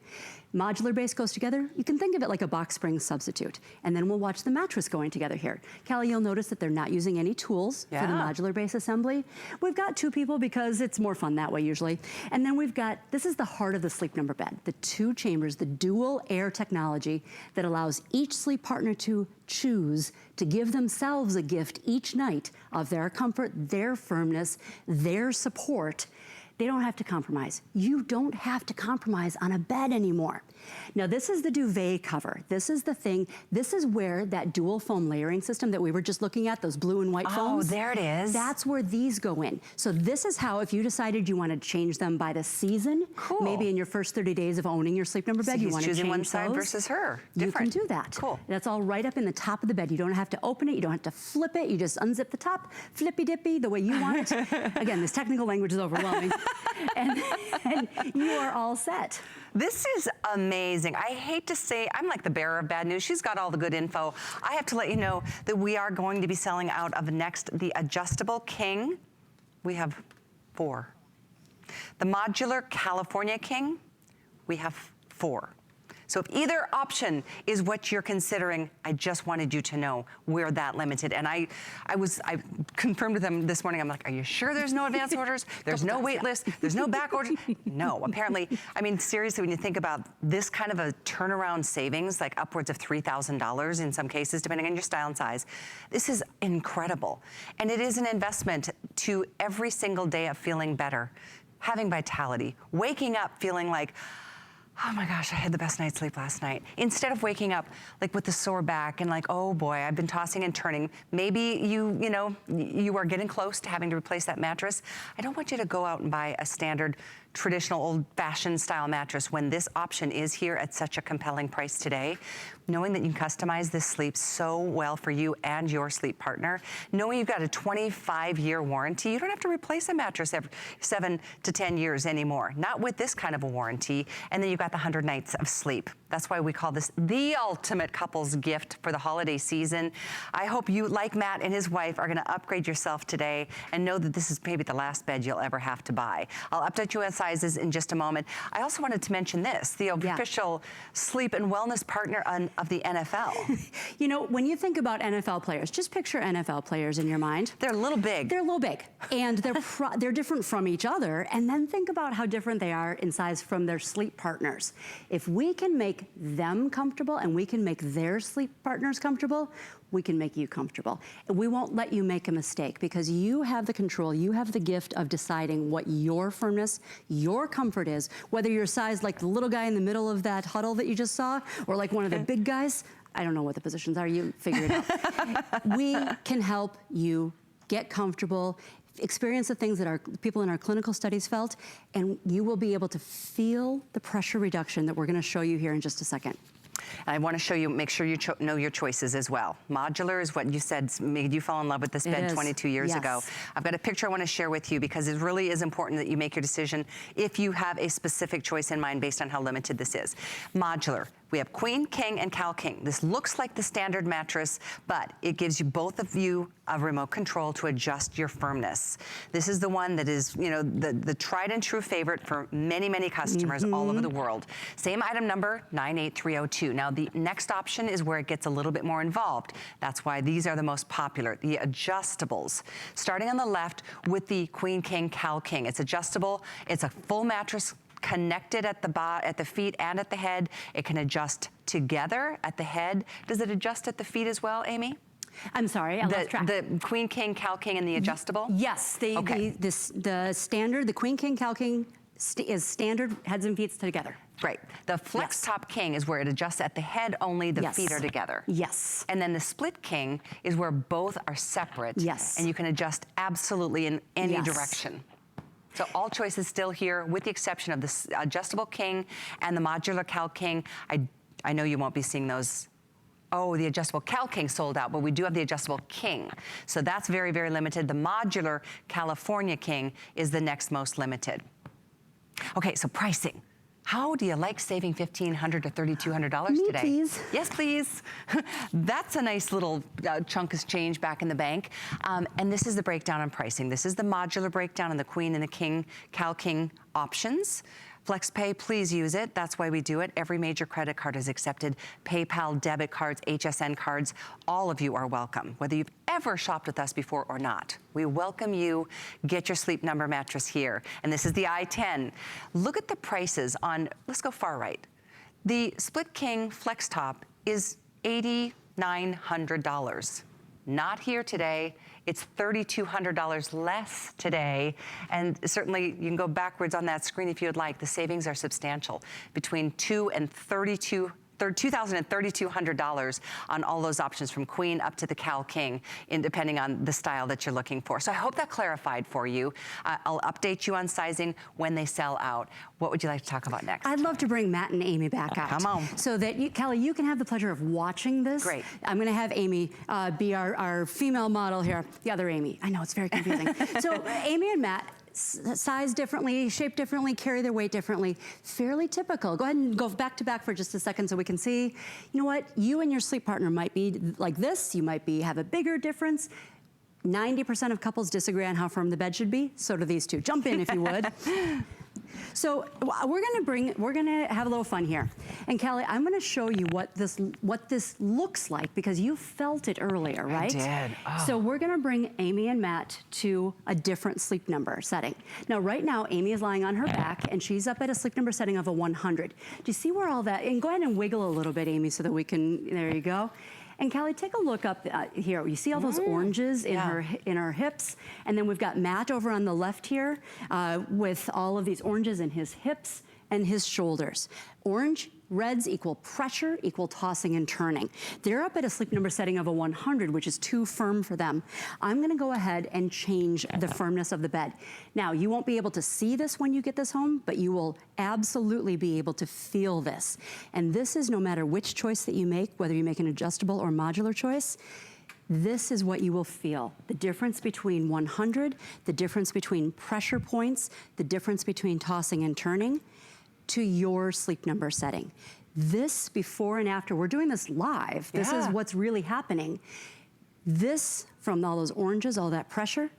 Modular base goes together. You can think of it like a box spring substitute. And then we'll watch the mattress going together here. Callie, you'll notice that they're not using any tools for the modular base assembly. We've got 2 people because it's more fun that way usually. And then we've got, this is the heart of the Sleep Number bed, the 2 chambers, the dual air technology that allows each sleep partner to choose to give themselves a gift each night of their comfort, their firmness, their support, They don't have to compromise. You don't have to compromise on a bed anymore. Now this is the duvet cover. This is the thing, this is where that dual foam layering system that we were just looking at, those blue and white foams. Oh, there it is. That's where these go in. So this is how, if you decided you wanted to change them by the season, cool. maybe in your first 30 days of owning your Sleep Number bed, so you want to change choosing one side those, versus her. Different. You can do that. Cool. That's all right up in the top of the bed. You don't have to open it. You don't have to flip it. You just unzip the top, flippy dippy, the way you want it. Again, this technical language is overwhelming. and you are all set. This is amazing. I hate to say, I'm like the bearer of bad news. She's got all the good info. I have to let you know that we are going to be selling out of next the adjustable king. We have 4. The modular California king, we have 4. So if either option is what you're considering, I just wanted you to know we're that limited. And I confirmed with them this morning. I'm like, are you sure there's no advance orders? There's no wait list. There's no back orders. No, apparently, I mean, seriously, when you think about this kind of a turnaround savings, like upwards of $3,000 in some cases, depending on your style and size, this is incredible. And it is an investment to every single day of feeling better, having vitality, waking up feeling like, oh my gosh, I had the best night's sleep last night. Instead of waking up like with the sore back and like, oh boy, I've been tossing and turning. Maybe you are getting close to having to replace that mattress. I don't want you to go out and buy a standard traditional old-fashioned style mattress when this option is here at such a compelling price today. Knowing that you can customize this sleep so well for you and your sleep partner. Knowing you've got a 25-year warranty. You don't have to replace a mattress every 7 to 10 years anymore. Not with this kind of a warranty. And then you've got the 100 nights of sleep. That's why we call this the ultimate couple's gift for the holiday season. I hope you, like Matt and his wife, are gonna upgrade yourself today and know that this is maybe the last bed you'll ever have to buy. I'll update you on sizes in just a moment. I also wanted to mention this, the official sleep and wellness partner of the NFL. You know, when you think about NFL players, just picture NFL players in your mind. They're a little big. They're a little big, and they're different from each other, and then think about how different they are in size from their sleep partners. If we can make them comfortable and we can make their sleep partners comfortable, we can make you comfortable. And we won't let you make a mistake because you have the control, you have the gift of deciding what your firmness, your comfort is, whether you're sized like the little guy in the middle of that huddle that you just saw, or like one of the big guys. I don't know what the positions are, you figure it out. We can help you get comfortable, experience the things that our people in our clinical studies felt, and you will be able to feel the pressure reduction that we're gonna show you here in just a second. And I want to show you, make sure you know your choices as well. Modular is what you said made you fall in love with this bed 22 years ago. I've got a picture I want to share with you because it really is important that you make your decision if you have a specific choice in mind based on how limited this is. Modular. We have Queen, King, and Cal King. This looks like the standard mattress, but it gives you both of you a remote control to adjust your firmness. This is the one that is, you know, the tried and true favorite for many, many customers all over the world. Same item number, 98302. Now, the next option is where it gets a little bit more involved. That's why these are the most popular, the adjustables. Starting on the left with the Queen, King, Cal King. It's adjustable. It's a full mattress connected at the feet and at the head. It can adjust together at the head. Does it adjust at the feet as well, Amy? I'm sorry, I lost track. The Queen, King, Cal King, and the adjustable? Yes, the standard, the Queen, King, Cal King is standard heads and feet together. Right. The Flex Top King is where it adjusts at the head only, the feet are together. Yes. And then the Split King is where both are separate. Yes. And you can adjust absolutely in any direction. So all choices still here with the exception of the adjustable King and the modular Cal King. I know you won't be seeing those. Oh, the adjustable Cal King sold out, but we do have the adjustable King. So that's very, very limited. The modular California King is the next most limited. Okay, so pricing. How do you like saving $1,500 to $3,200 today? Please. Yes, please. That's a nice little chunk of change back in the bank. And this is the breakdown on pricing. This is the modular breakdown on the Queen and the King, Cal King options. FlexPay, please use it. That's why we do it. Every major credit card is accepted. PayPal, debit cards, HSN cards, all of you are welcome. Whether you've ever shopped with us before or not, we welcome you. Get your Sleep Number mattress here. And this is the i10. Look at the prices on, let's go far right. The Split King Flex Top is $8,900. not here today. It's $3,200 less today. And certainly you can go backwards on that screen if you would like. The savings are substantial, between $2,000 and $3,200 on all those options, from queen up to the Cal King, depending on the style that you're looking for. So I hope that clarified for you. I'll update you on sizing when they sell out. What would you like to talk about next? I'd love to bring Matt and Amy back out. Come on. So that, Kelly, you can have the pleasure of watching this. Great. I'm gonna have Amy be our female model here. The other Amy. I know, it's very confusing. So Amy and Matt, size differently, shape differently, carry their weight differently. Fairly typical. Go ahead and go back to back for just a second so we can see. You know what? You and your sleep partner might be like this. You might have a bigger difference. 90% of couples disagree on how firm the bed should be. So do these two. Jump in if you would. So we're gonna have a little fun here. And Kelly, I'm gonna show you what this looks like, because you felt it earlier, right? I did. Oh. So we're gonna bring Amy and Matt to a different sleep number setting. Now, right now, Amy is lying on her back and she's up at a sleep number setting of a 100. Do you see where all that, and go ahead and wiggle a little bit, Amy, so that we can, there you go. And Kelly, take a look up here. You see all those oranges in her hips? And then we've got Matt over on the left here with all of these oranges in his hips and his shoulders. Orange, reds equal pressure, equal tossing and turning. They're up at a sleep number setting of a 100, which is too firm for them. I'm gonna go ahead and change the firmness of the bed. Now, you won't be able to see this when you get this home, but you will absolutely be able to feel this. And this is no matter which choice that you make, whether you make an adjustable or modular choice, this is what you will feel. The difference between 100, the difference between pressure points, the difference between tossing and turning, to your sleep number setting. This before and after, we're doing this live. This is what's really happening. This, from all those oranges, all that pressure,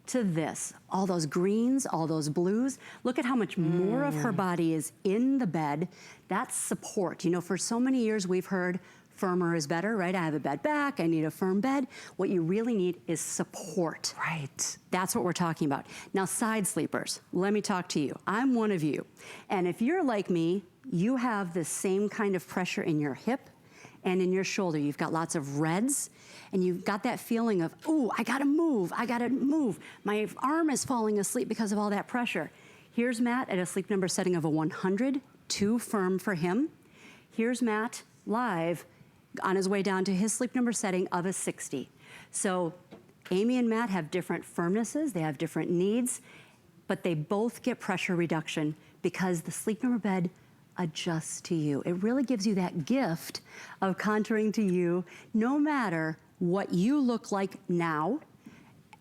to this, all those greens, all those blues. Look at how much more of her body is in the bed. That's support. You know, for so many years we've heard firmer is better, right? I have a bad back, I need a firm bed. What you really need is support. Right. That's what we're talking about. Now, side sleepers, let me talk to you. I'm one of you. And if you're like me, you have the same kind of pressure in your hip and in your shoulder. You've got lots of reds, and you've got that feeling of, ooh, I gotta move, I gotta move. My arm is falling asleep because of all that pressure. Here's Matt at a sleep number setting of a 100, too firm for him. Here's Matt live on his way down to his sleep number setting of a 60. So Amy and Matt have different firmnesses, they have different needs, but they both get pressure reduction because the sleep number bed adjusts to you. It really gives you that gift of contouring to you, no matter what you look like now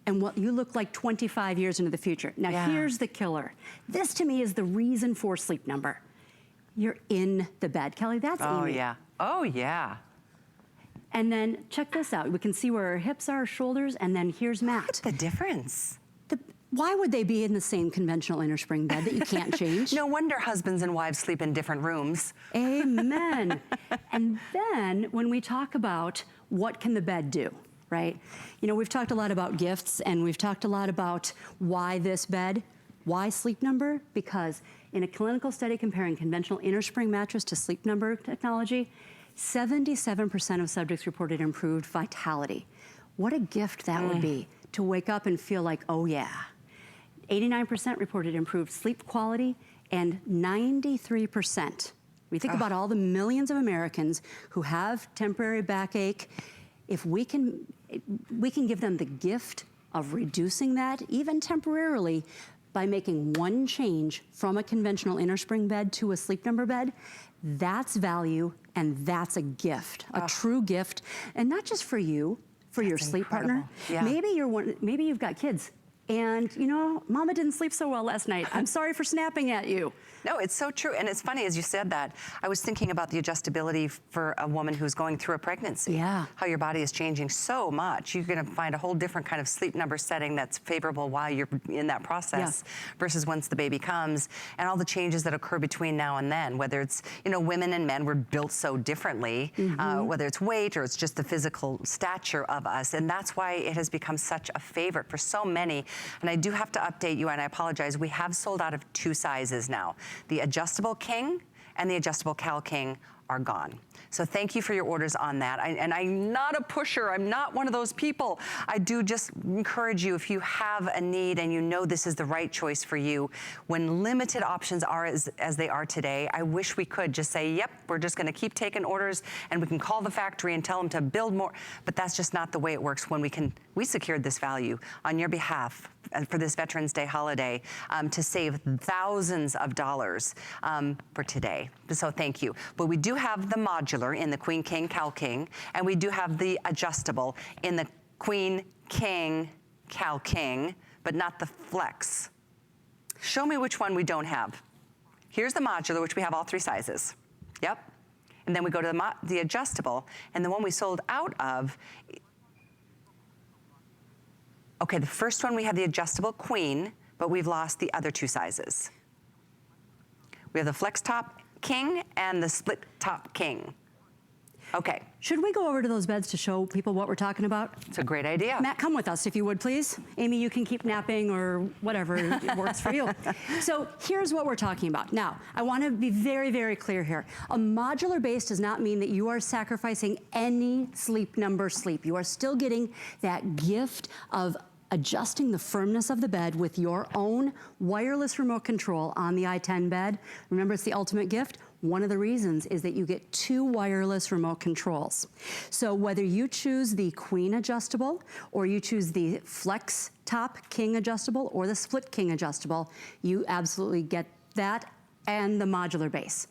and what you look like 25 years into the future. Now, here's the killer. This, to me, is the reason for sleep number. You're in the bed. Kelly, that's Amy. Oh, yeah. Oh, yeah. And then check this out. We can see where her hips are, shoulders, and then here's Matt. What's the difference? Why would they be in the same conventional innerspring bed that you can't change? No wonder husbands and wives sleep in different rooms. Amen. And then when we talk about what can the bed do, right? You know, we've talked a lot about gifts, and we've talked a lot about why this bed, why sleep number, because in a clinical study comparing conventional innerspring mattress to sleep number technology, 77% of subjects reported improved vitality. What a gift that would be, to wake up and feel like, oh yeah. 89% reported improved sleep quality, and 93%. We think about all the millions of Americans who have temporary backache. If we can give them the gift of reducing that, even temporarily, by making one change from a conventional innerspring bed to a sleep number bed, that's value, and that's a gift, a true gift, and not just for you, for your sleep partner. Yeah. Maybe you've got kids, and you know, Mama didn't sleep so well last night. I'm sorry for snapping at you. No, it's so true. And it's funny, as you said that, I was thinking about the adjustability for a woman who's going through a pregnancy. Yeah. How your body is changing so much. You're gonna find a whole different kind of sleep number setting that's favorable while you're in that process versus once the baby comes, and all the changes that occur between now and then, whether it's, you know, women and men were built so differently, whether it's weight or it's just the physical stature of us. And that's why it has become such a favorite for so many. And I do have to update you, and I apologize, we have sold out of 2 sizes now. The adjustable king and the adjustable Cal King are gone. So thank you for your orders on that. And I'm not a pusher. I'm not one of those people. I do just encourage you, if you have a need and you know this is the right choice for you, when limited options are as they are today, I wish we could just say, yep, we're just gonna keep taking orders and we can call the factory and tell them to build more. But that's just not the way it works when we secured this value on your behalf for this Veterans Day holiday to save thousands of dollars for today. So thank you. But we do have the modular in the Queen King, Cal King, and we do have the adjustable in the Queen King, Cal King, but not the Flex. Show me which one we don't have. Here's the modular, which we have all 3 sizes. Yep. And then we go to the adjustable, and the one we sold out of. Okay, the first one we have the adjustable Queen, but we've lost the other 2 sizes. We have the Flex Top King and the Split Top King. Okay. Should we go over to those beds to show people what we're talking about? It's a great idea. Matt, come with us if you would, please. Amy, you can keep napping or whatever works for you. So here's what we're talking about. Now, I want to be very, very clear here. A modular base does not mean that you are sacrificing any sleep number sleep. You are still getting that gift of adjusting the firmness of the bed with your own wireless remote control on the i10 bed. Remember, it's the ultimate gift. One of the reasons is that you get 2 wireless remote controls. So whether you choose the Queen adjustable or you choose the Flex Top King adjustable or the Split King adjustable, you absolutely get that and the modular base.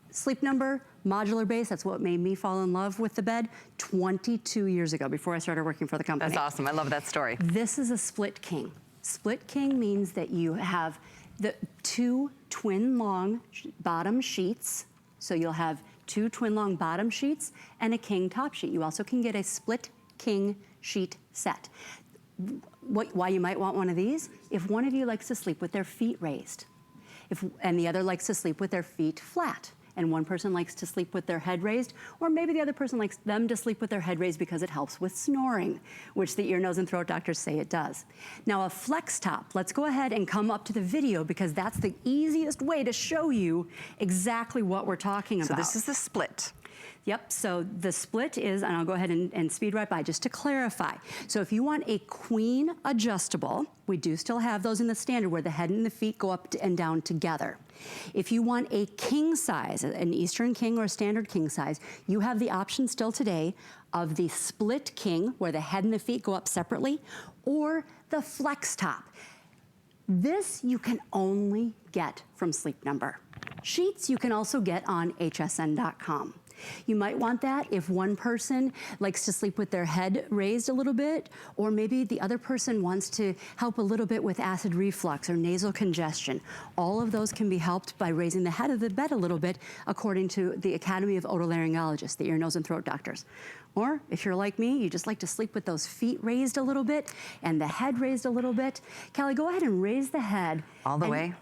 Sleep number, modular base, that's what made me fall in love with the bed 22 years ago before I started working for the company. That's awesome, I love that story. This is a Split King. Split King means that you have the 2 twin long bottom sheets. So you'll have 2 twin long bottom sheets and a king top sheet. You also can get a Split King sheet set. Why you might want one of these? If one of you likes to sleep with their feet raised, and the other likes to sleep with their feet flat, and one person likes to sleep with their head raised, or maybe the other person likes them to sleep with their head raised because it helps with snoring, which the ear, nose, and throat doctors say it does. Now, a Flex Top, let's go ahead and come up to the video because that's the easiest way to show you exactly what we're talking about. So this is the Split. Yep, so the Split is, and I'll go ahead and speed right by just to clarify. So if you want a Queen adjustable, we do still have those in the standard where the head and the feet go up and down together. If you want a king size, an Eastern King or a standard king size, you have the option still today of the Split King where the head and the feet go up separately, or the Flex Top. This you can only get from Sleep Number. Sheets you can also get on hsn.com. You might want that if one person likes to sleep with their head raised a little bit, or maybe the other person wants to help a little bit with acid reflux or nasal congestion. All of those can be helped by raising the head of the bed a little bit, according to the Academy of Otolaryngologists, the ear, nose, and throat doctors. Or if you're like me, you just like to sleep with those feet raised a little bit and the head raised a little bit. Callie, go ahead and raise the head. All the way?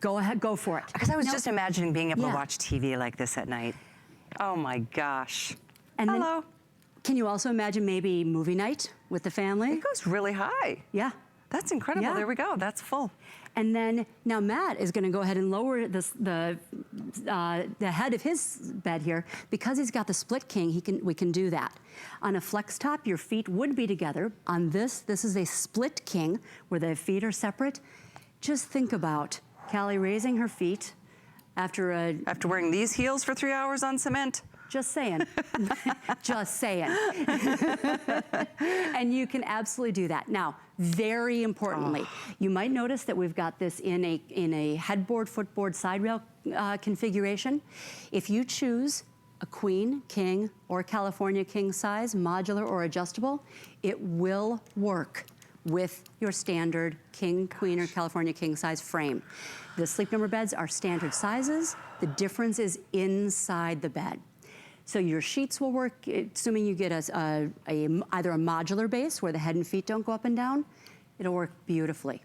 Go ahead, go for it. Because I was just imagining being able to watch TV like this at night. Oh my gosh. And hello. Then, can you also imagine maybe movie night with the family? It goes really high. Yeah. That's incredible. Yeah. There we go. That's full. And then now Matt is going to go ahead and lower the head of his bed here because he's got the Split King. We can do that. On a Flex Top, your feet would be together. On this is a Split King where the feet are separate. Just think about Callie raising her feet after wearing these heels for 3 hours on cement. Just saying. Just saying. And you can absolutely do that. Now, very importantly, you might notice that we've got this in a headboard, footboard, side rail configuration. If you choose a Queen, King, or California King size, modular or adjustable, it will work with your standard King, Queen, or California King size frame. The Sleep Number beds are standard sizes. The difference is inside the bed. So your sheets will work, assuming you get either a modular base where the head and feet don't go up and down, it'll work beautifully.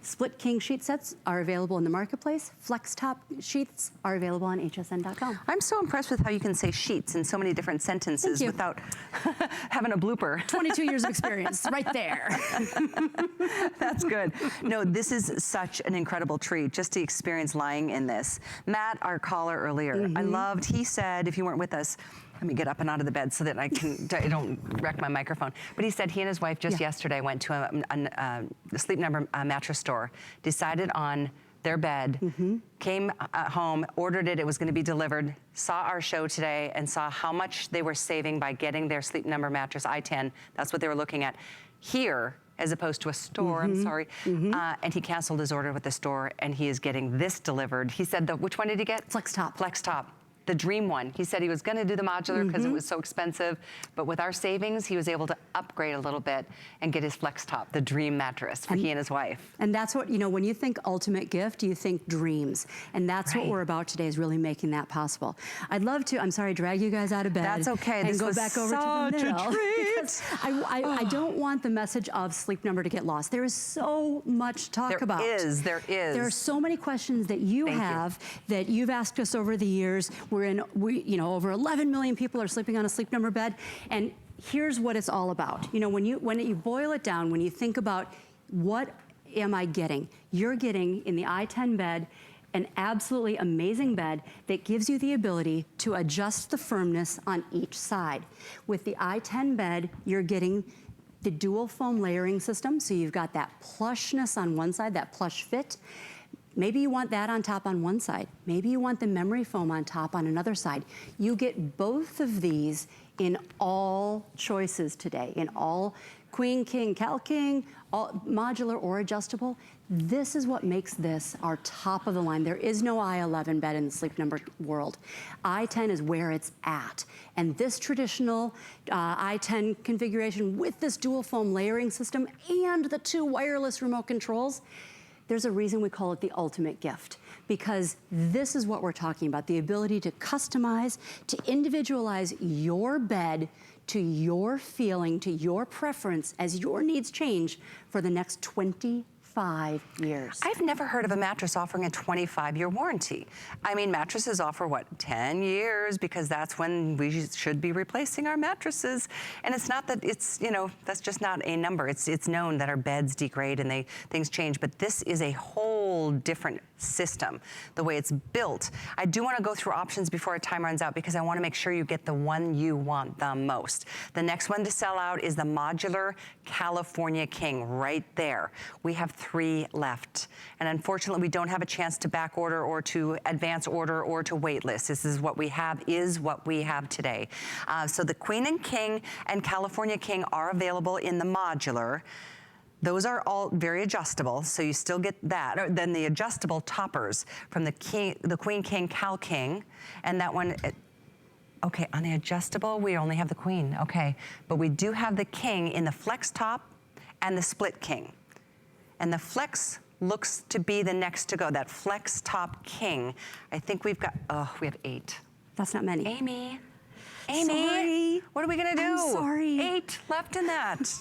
Split king sheet sets are available in the marketplace. Flex top sheets are available on hsn.com. I'm so impressed with how you can say sheets in so many different sentences without having a blooper. 22 years of experience, right there. That's good. No, this is such an incredible treat, just to experience lying in this. Matt, our caller earlier, I loved, he said, if you weren't with us, let me get up and out of the bed so that I don't wreck my microphone. But he said he and his wife just yesterday went to a Sleep Number mattress store, decided on their bed, came home, ordered it, it was gonna be delivered, saw our show today and saw how much they were saving by getting their Sleep Number mattress, i10, that's what they were looking at, here, as opposed to a store, I'm sorry. And he canceled his order with the store and he is getting this delivered. He said, which one did he get? Flex top. Flex top. The dream one. He said he was gonna do the modular because it was so expensive, but with our savings, he was able to upgrade a little bit and get his flex top, the dream mattress for he and his wife. And that's what, you know, when you think ultimate gift, you think dreams. And that's what we're about today, is really making that possible. I'd love to, I'm sorry, drag you guys out of bed. That's okay. And this go was back over to the middle. such a treat. Because I don't want the message of Sleep Number to get lost. There is so much to talk about. There is. There are so many questions that you have that you've asked us over the years. You know, over 11 million people are sleeping on a Sleep Number bed. And here's what it's all about. You know, when you boil it down, when you think about what am I getting? You're getting in the i10 bed an absolutely amazing bed that gives you the ability to adjust the firmness on each side. With the i10 bed, you're getting the dual foam layering system, so you've got that plushness on one side, that plush fit. Maybe you want that on top on one side. Maybe you want the memory foam on top on another side. You get both of these in all choices today, in all queen, king, cal king, all modular or adjustable. This is what makes this our top of the line. There is no i11 bed in the Sleep Number world. i10 is where it's at. And this traditional i10 configuration with this dual foam layering system and the 2 wireless remote controls, there's a reason we call it the ultimate gift, because this is what we're talking about, the ability to customize, to individualize your bed to your feeling, to your preference as your needs change for the next 25 years. I've never heard of a mattress offering a 25-year warranty. I mean, mattresses offer, what, 10 years, because that's when we should be replacing our mattresses. And it's not that it's, you know, that's just not a number. It's known that our beds degrade and things change, but this is a whole different system, the way it's built. I do want to go through options before our time runs out because I want to make sure you get the one you want the most. The next one to sell out is the Modular California King right there. We have 3 left. And unfortunately, we don't have a chance to back order or to advance order or to wait list. This is what we have today. So the Queen and King and California King are available in the modular. Those are all very adjustable, so you still get that. Or then the adjustable toppers from the Queen, King, Cal King, and that one, okay, on the adjustable, we only have the Queen, okay. But we do have the King in the flex top and the split King. And the flex looks to be the next to go, that flex top King. I think we've got, we have 8. That's not many. Amy, sorry. what are we gonna do? I'm sorry. 8 left in that.